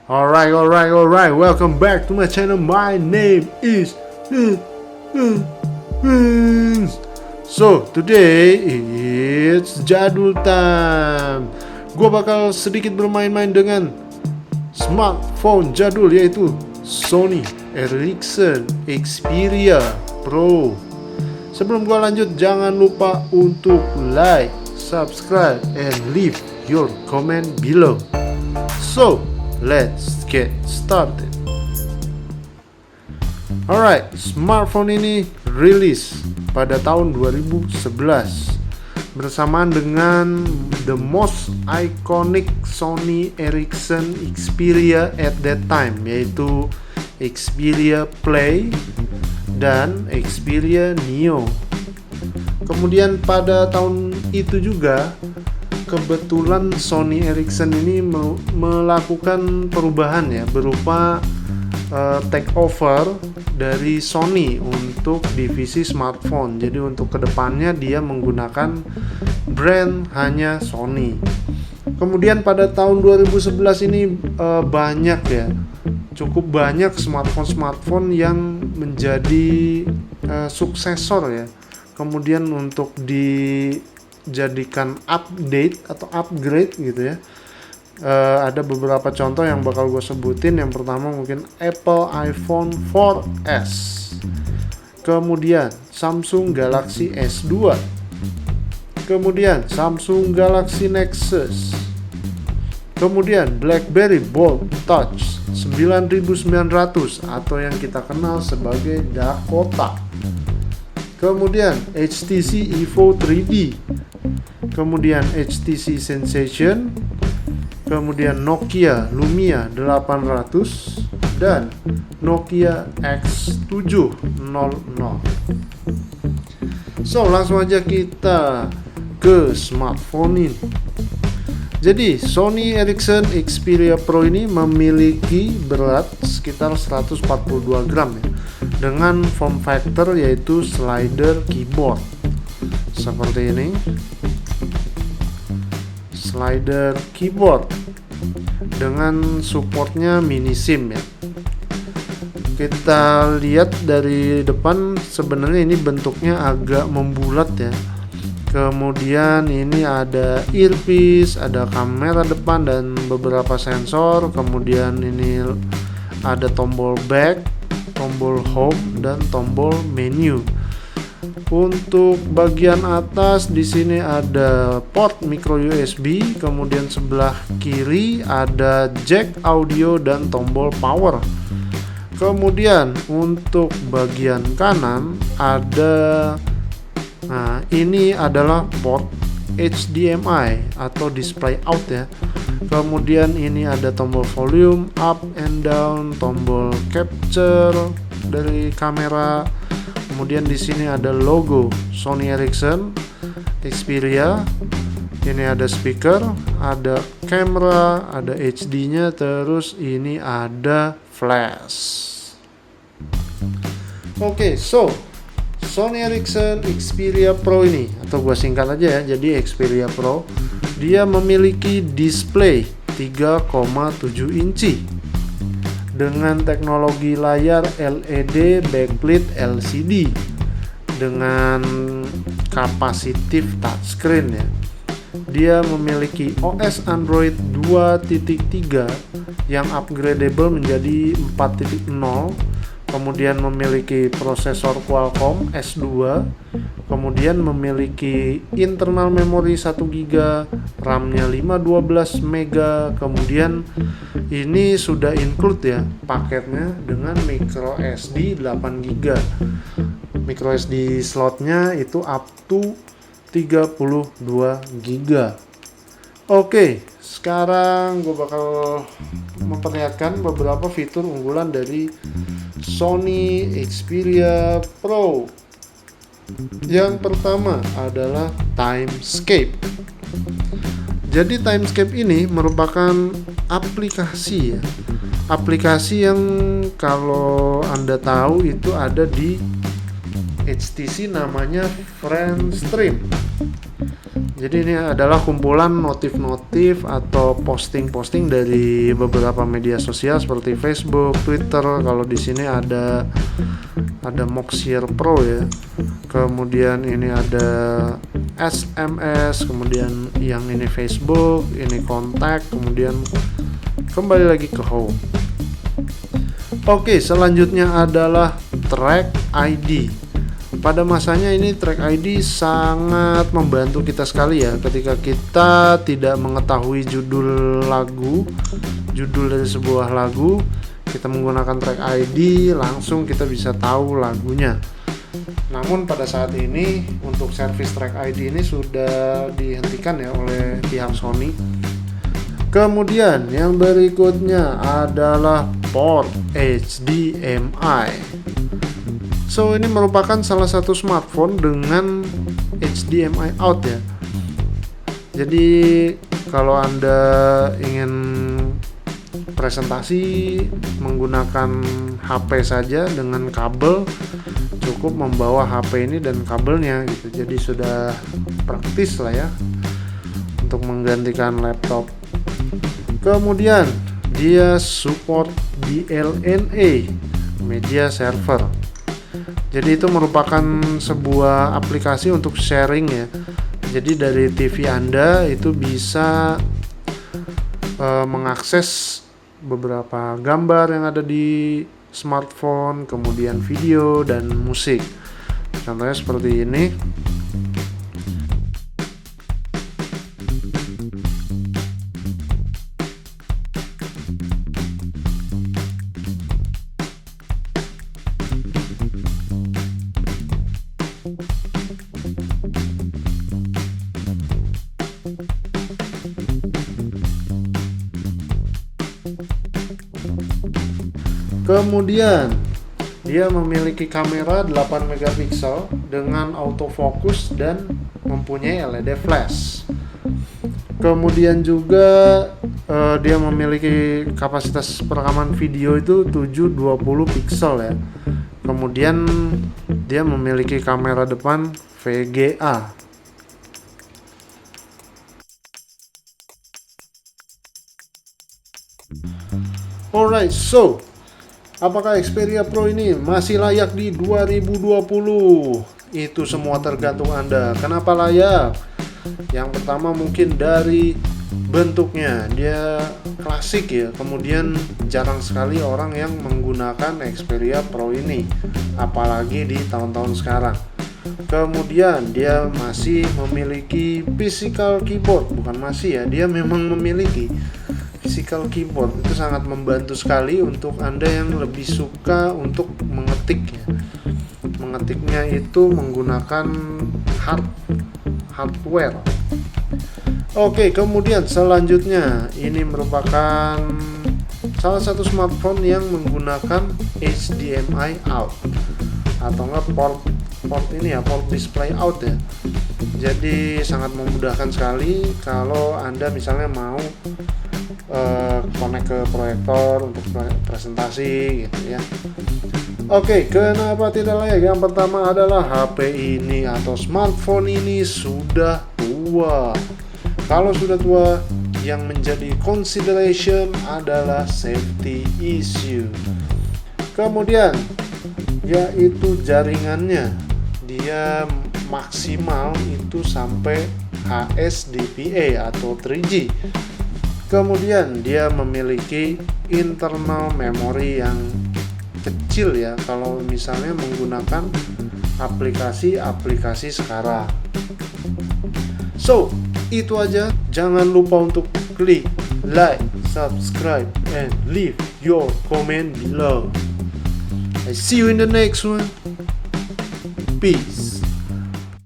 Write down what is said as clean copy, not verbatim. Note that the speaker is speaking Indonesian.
Alright. Welcome back to my channel. My name is Vince. So today it's jadul time. Gua bakal sedikit bermain-main dengan smartphone jadul, yaitu Sony Ericsson Xperia Pro. Sebelum gua lanjut, jangan lupa untuk like, subscribe, and leave your comment below. So let's get started. Alright, smartphone ini rilis pada tahun 2011 bersamaan dengan the most iconic Sony Ericsson Xperia at that time, yaitu Xperia Play dan Xperia Neo. Kemudian pada tahun itu juga kebetulan Sony Ericsson ini melakukan perubahan ya, berupa take over dari Sony untuk divisi smartphone. Jadi untuk kedepannya dia menggunakan brand hanya Sony. Kemudian pada tahun 2011 ini cukup banyak smartphone yang menjadi suksesor ya. Kemudian untuk dijadikan update atau upgrade gitu ya. Ada beberapa contoh yang bakal gue sebutin. Yang pertama mungkin Apple iPhone 4S, kemudian Samsung Galaxy S2, kemudian Samsung Galaxy Nexus, kemudian BlackBerry Bold Touch 9900 atau yang kita kenal sebagai Dakota, kemudian HTC Evo 3D, kemudian HTC Sensation, kemudian Nokia Lumia 800 dan Nokia X700. So langsung aja kita ke smartphone ini. Jadi Sony Ericsson Xperia Pro ini memiliki berat sekitar 142 gram ya, dengan form factor yaitu slider keyboard seperti ini. Slider keyboard dengan supportnya mini SIM ya. Kita lihat dari depan, sebenarnya ini bentuknya agak membulat ya. Kemudian ini ada earpiece, ada kamera depan dan beberapa sensor. Kemudian ini ada tombol back, tombol home, dan tombol menu. Untuk bagian atas di sini ada port micro USB, kemudian sebelah kiri ada jack audio dan tombol power. Kemudian untuk bagian kanan ada, ini adalah port HDMI atau display out ya. Kemudian ini ada tombol volume up and down, tombol capture dari kamera. Kemudian di sini ada logo Sony Ericsson Xperia. Ini ada speaker, ada kamera, ada HD-nya, terus ini ada flash. Oke, so Sony Ericsson Xperia Pro ini, atau gua singkat aja ya, jadi Xperia Pro, dia memiliki display 3,7 inci dengan teknologi layar LED backlit LCD dengan kapasitif touchscreen ya. Dia memiliki OS Android 2.3 yang upgradable menjadi 4.0. Kemudian memiliki prosesor Qualcomm S2, kemudian memiliki internal memory 1 GB, RAM-nya 512 MB, kemudian ini sudah include ya paketnya dengan micro SD 8 GB. Micro SD slotnya itu up to 32 GB. Oke, sekarang gue bakal memperlihatkan beberapa fitur unggulan dari Sony Xperia Pro. Yang pertama adalah Timescape. Jadi Timescape ini merupakan aplikasi ya. Aplikasi yang kalau Anda tahu itu ada di HTC, namanya FriendStream. Jadi ini adalah kumpulan notif-notif atau posting-posting dari beberapa media sosial seperti Facebook, Twitter. Kalau di sini ada Moxier Pro ya. Kemudian ini ada SMS, kemudian yang ini Facebook, ini kontak, kemudian kembali lagi ke home. Oke, selanjutnya adalah Track ID. Pada masanya ini Track ID sangat membantu kita sekali ya, ketika kita tidak mengetahui judul dari sebuah lagu, kita menggunakan Track ID langsung kita bisa tahu lagunya. Namun pada saat ini untuk service Track ID ini sudah dihentikan ya oleh pihak Sony. Kemudian yang berikutnya adalah port HDMI. So ini merupakan salah satu smartphone dengan HDMI out ya. Jadi kalau Anda ingin presentasi menggunakan HP saja dengan kabel, cukup membawa HP ini dan kabelnya gitu. Jadi sudah praktis lah ya untuk menggantikan laptop. Kemudian dia support DLNA media server. Jadi itu merupakan sebuah aplikasi untuk sharing ya. Jadi dari TV Anda itu bisa mengakses beberapa gambar yang ada di smartphone, kemudian video dan musik. Contohnya seperti ini. Kemudian dia memiliki kamera 8 megapiksel dengan autofocus dan mempunyai LED flash. Kemudian juga dia memiliki kapasitas perekaman video itu 720 piksel ya. Kemudian dia memiliki kamera depan VGA. Alright, so apakah Xperia Pro ini masih layak di 2020? Itu semua tergantung Anda. Kenapa layak? Yang pertama mungkin dari bentuknya, dia klasik ya. Kemudian jarang sekali orang yang menggunakan Xperia Pro ini, apalagi di tahun-tahun sekarang. Kemudian dia masih memiliki physical keyboard, bukan masih ya, dia memang memiliki physical keyboard. Itu sangat membantu sekali untuk Anda yang lebih suka untuk mengetik ya. Mengetiknya itu menggunakan hardware. Oke, kemudian selanjutnya ini merupakan salah satu smartphone yang menggunakan HDMI out atau enggak port ini ya, port display out ya. Jadi sangat memudahkan sekali kalau Anda misalnya mau connect ke proyektor untuk presentasi gitu ya. Oke, kenapa tidak layak? Yang pertama adalah HP ini atau smartphone ini sudah tua. Kalau sudah tua, yang menjadi consideration adalah safety issue. Kemudian yaitu jaringannya, dia maksimal itu sampai HSDPA atau 3G. Kemudian dia memiliki internal memory yang kecil ya kalau misalnya menggunakan aplikasi-aplikasi sekarang. So, itu aja. Jangan lupa untuk klik like, subscribe, and leave your comment below. I see you in the next one. Peace.